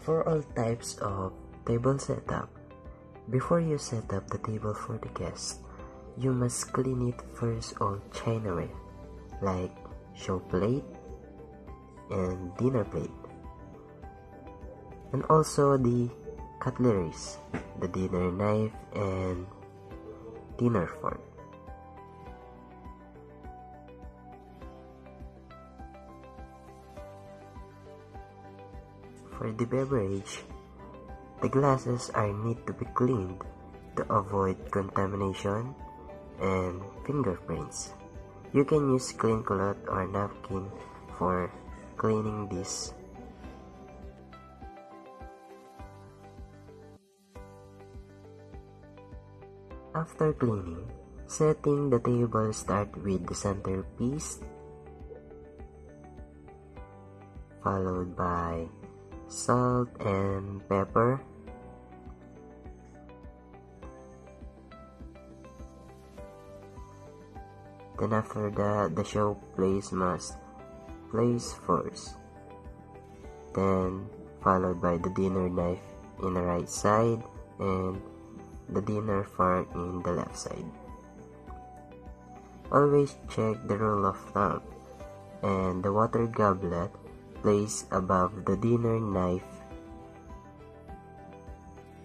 For all types of table setup, before you set up the table for the guests, you must clean it first all chinaware, like show plate and dinner plate, and also the cutleries, the dinner knife and dinner fork. For the beverage, the glasses are need to be cleaned to avoid contamination and fingerprints. You can use clean cloth or napkin for cleaning this. After cleaning, setting the table start with the centerpiece, followed by salt and pepper, then after that the show place must place first, then followed by the dinner knife in the right side and the dinner fork in the left side. Always check the rule of thumb and the water goblet placed above the dinner knife,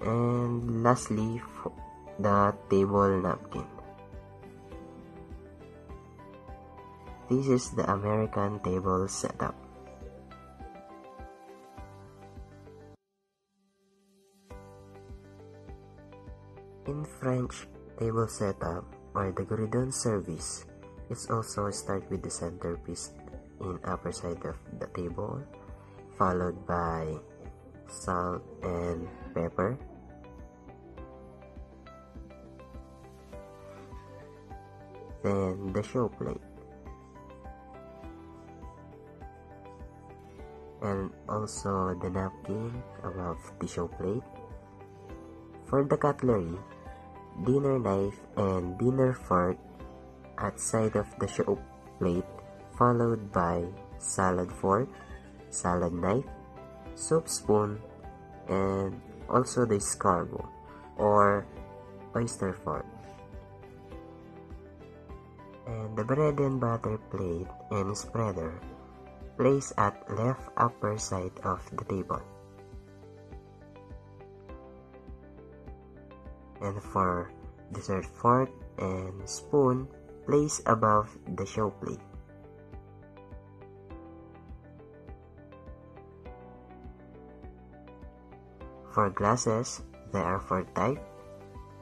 and lastly the table napkin. This is the American table setup. In French table setup or the gueridon service, it's also start with the centerpiece in upper side of the table, followed by salt and pepper, then the show plate, and also the napkin above the show plate. For the cutlery, dinner knife and dinner fork outside of the show plate, followed by salad fork, salad knife, soup spoon, and also the escargot or oyster fork. And the bread and butter plate and spreader placed at left upper side of the table. And for dessert fork and spoon placed above the show plate. For glasses, there are 4 types.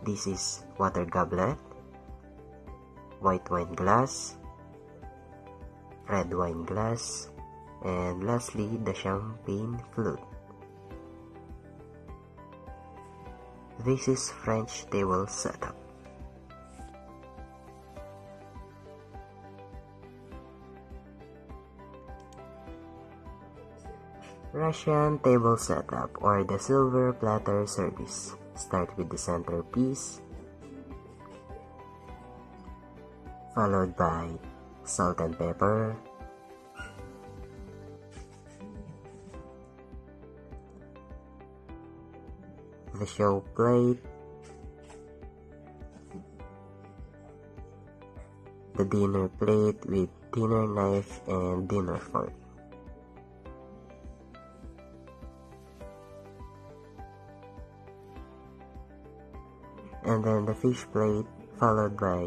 This is water goblet, white wine glass, red wine glass, and lastly the champagne flute. This is French table setup. Russian table setup or the silver platter service. Start with the centerpiece, followed by salt and pepper, the show plate, the dinner plate with dinner knife and dinner fork, and then the fish plate, followed by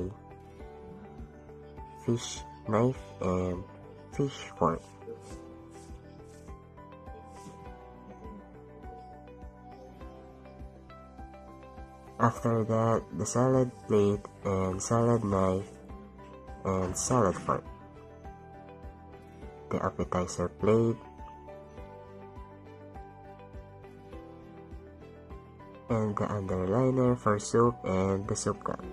fish knife and fish fork. After that, the salad plate and salad knife and salad fork, the appetizer plate, and the underliner for soup and the soup cup.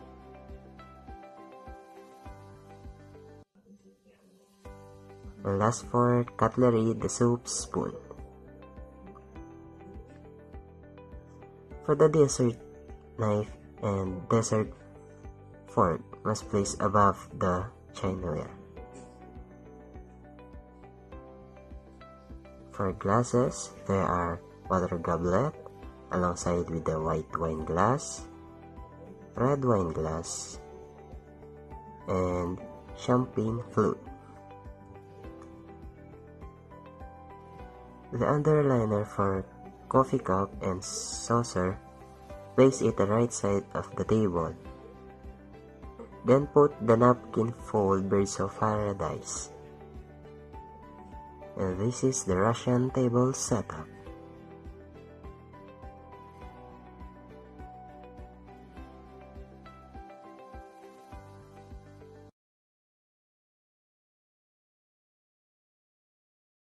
And last for cutlery, the soup spoon. For the dessert knife and dessert fork must place above the chinaware. For glasses, there are water goblet alongside with the white wine glass, red wine glass, and champagne flute. The underliner for coffee cup and saucer, place it the right side of the table. Then put the napkin fold Birds of Paradise. And this is the Russian table setup.